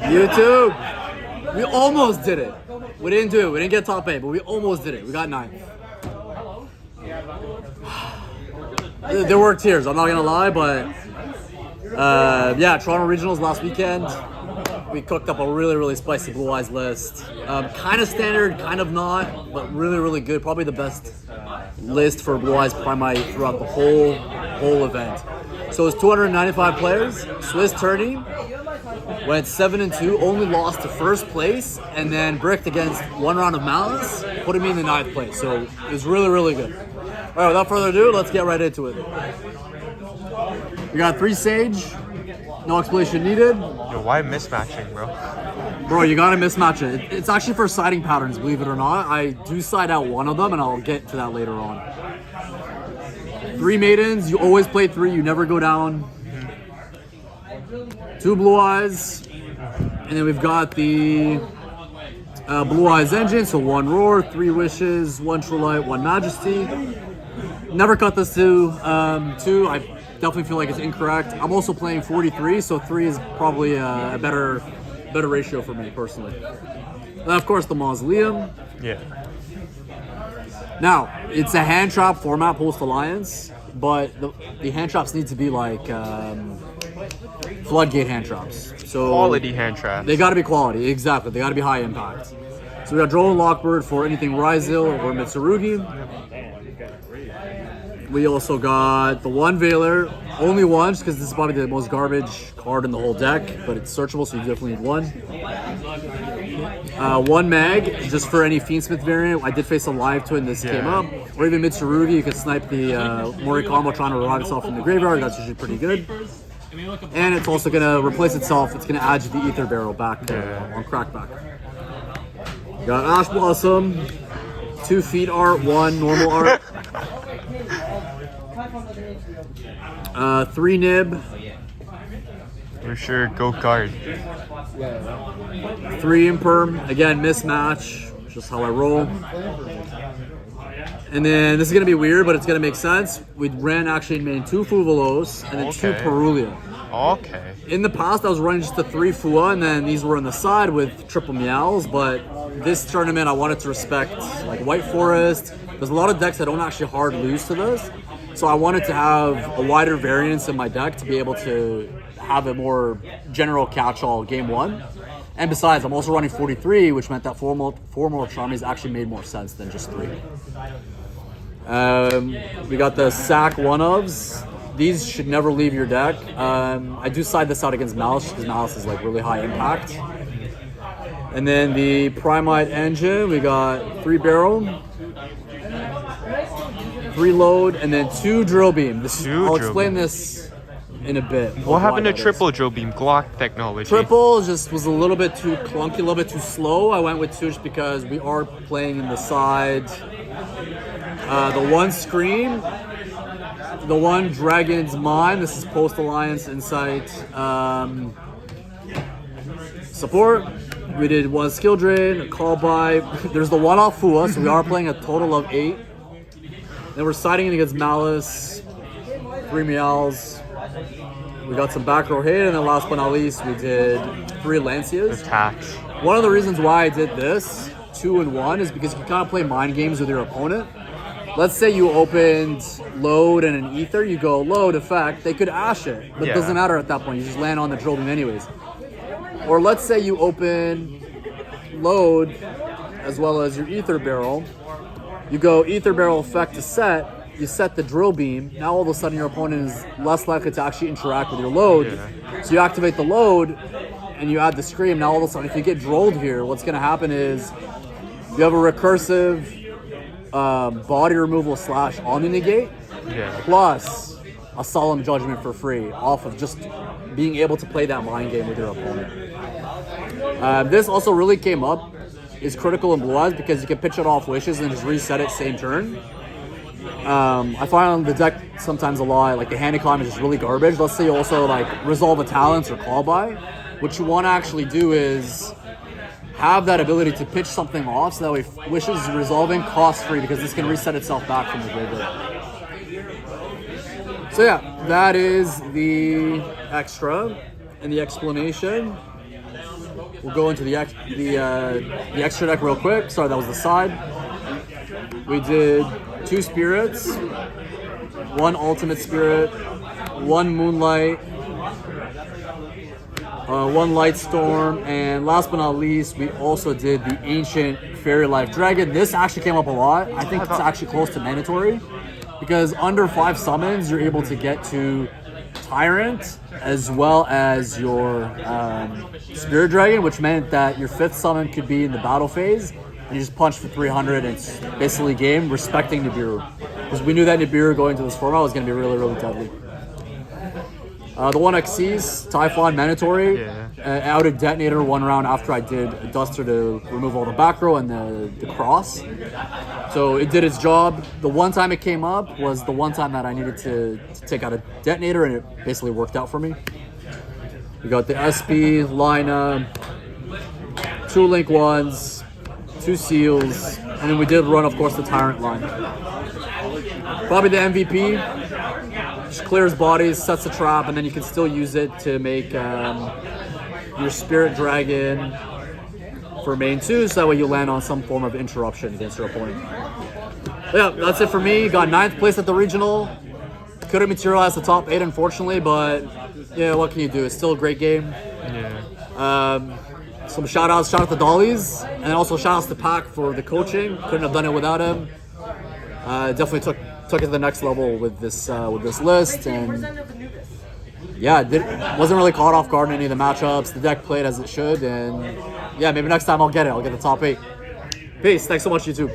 YouTube! We almost did it. We didn't do it. We didn't get top 8, but we almost did it. We got 9th. There were tears, I'm not gonna lie, but yeah, Toronto Regionals last weekend. We cooked up a really spicy Blue Eyes list. Kind of standard, kind of not, but really good. Probably the best list for Blue Eyes PRIMITE throughout the whole event. So it's 295 players. Swiss tourney went 7-2, only lost to first place, and then bricked against one round of maliss, putting me in the 9th place. So it was really good. All right, without further ado, let's get right into it. We got 3 Sage, no explanation needed. Yo, why mismatching, bro? Bro, you gotta mismatch it. It's actually for siding patterns, believe it or not. I do side out one of them, and I'll get to that later on. 3 Maidens, you always play 3, you never go down. 2 Blue Eyes, and then we've got the Blue Eyes Engine, so 1 Roar, 3 Wishes, 1 True Light, 1 Majesty. Never cut this to 2. I definitely feel like it's incorrect. I'm also playing 43, so 3 is probably a better ratio for me personally. And of course, the Mausoleum. Yeah. Now, it's a hand trap format post Alliance, but the hand traps need to be like floodgate hand traps. So Quality hand traps. They gotta be quality, exactly. They gotta be high impact. So we got Drone Lockbird for anything Ryzeal or Mitsurugi. We also got the 1 Veiler, only one, because this is probably the most garbage card in the whole deck, but it's searchable, so you definitely need 1. 1 Mag, just for any Fiendsmith variant. I did face a live to it and this came up. Or even Mitsurugi, you can snipe the Mori combo trying to revive itself from the graveyard. That's usually pretty good. And it's also going to replace itself. It's going to add you the Ether Barrel back on Crackback. Got Ash Blossom, 2 Feet Art, 1 Normal Art. 3 Nib. For sure, go guard. 3 Imperm. Again, mismatch. Just how I roll. And then this is going to be weird, but it's going to make sense. We ran actually in main 2 Fuvalos and then 2 Perulia. Okay. In the past, I was running just the 3 Fua, and then these were on the side with triple Meows, but this tournament, I wanted to respect like White Forest. There's a lot of decks that don't actually hard lose to this. So I wanted to have a wider variance in my deck to be able to have a more general catch-all game 1. And besides, I'm also running 43, which meant that four more Charmies actually made more sense than just 3. We got the Sack 1-ofs. These should never leave your deck. I do side this out against Maliss because Maliss is like really high impact. And then the PRIMITE Engine, we got 3 Barrel, 3 Load, and then 2 Drill Beam. I'll explain this in a bit. What happened to triple Drill Beam? Glock technology. Triple just was a little bit too clunky, a little bit too slow. I went with 2 just because we are playing in the side. The 1 Scream, the 1 Dragon's Mine. This is post Alliance Insight support. We did 1 Skill Drain, a Call By. There's the 1 off Fua, so we are playing a total of 8. Then we're siding in against Maliss, 3 Meows. We got some back row hate, and then last but not least, we did 3 Lancias. Attacks. One of the reasons why I did this, 2 and 1, is because you can kind of play mind games with your opponent. Let's say you opened Load and an Ether, you go Load effect, they could Ash it, but it doesn't matter at that point, you just land on the Drill Beam anyways. Or let's say you open Load as well as your Ether Barrel, you go Ether Barrel effect to set, you set the Drill Beam, now all of a sudden your opponent is less likely to actually interact with your Load. So you activate the Load and you add the Scream, now all of a sudden if you get drolled here, what's going to happen is you have a recursive body removal / on the negate, plus a Solemn Judgment for free off of just being able to play that mind game with your opponent. This also really came up, is critical in Blue Eyes because you can pitch it off Wishes and just reset it same turn. I find the deck sometimes a lot, like the hand economy is just really garbage. Let's say you also like Resolve a Talents or Call By. What you want to actually do is have that ability to pitch something off so that way Wishes is resolving cost free because this can reset itself back from the graveyard. So yeah, that is the extra. and the explanation. We'll go into the extra deck real quick. Sorry, that was the side. We did 2 spirits, 1 ultimate spirit, 1 moonlight, 1 light storm, and last but not least, we also did the ancient fairy life dragon. This actually came up a lot. I think it's actually close to mandatory because under 5 summons, you're able to get to Tyrant as well as your Spirit Dragon, which meant that your 5th summon could be in the battle phase, and you just punch for 300 and it's basically game, respecting Nibiru. Because we knew that Nibiru going to this format was going to be really, really deadly. The 1xCs, Typhon, mandatory. Outed Detonator 1 round after I did a Duster to remove all the back row and the cross. So it did its job. The one time it came up was the one time that I needed to take out a Detonator, and it basically worked out for me. We got the SP, Lina, 2 Link 1s, 2 Seals, and then we did run, of course, the Tyrant line. Probably the MVP. Just clears bodies, sets a trap, and then you can still use it to make your Spirit Dragon for main 2, so that way you land on some form of interruption against your opponent. Yeah, that's it for me. Got 9th place at the regional. Couldn't materialize the top 8, unfortunately, but yeah, what can you do? It's still a great game. Yeah. Some shout out to Dollies, and also shout outs to Pac for the coaching. Couldn't have done it without him. Definitely took it to the next level with this list, and yeah, wasn't really caught off guard in any of the matchups. The deck played as it should, and yeah, maybe next time I'll get it. I'll get the top 8. Peace. Thanks so much, YouTube.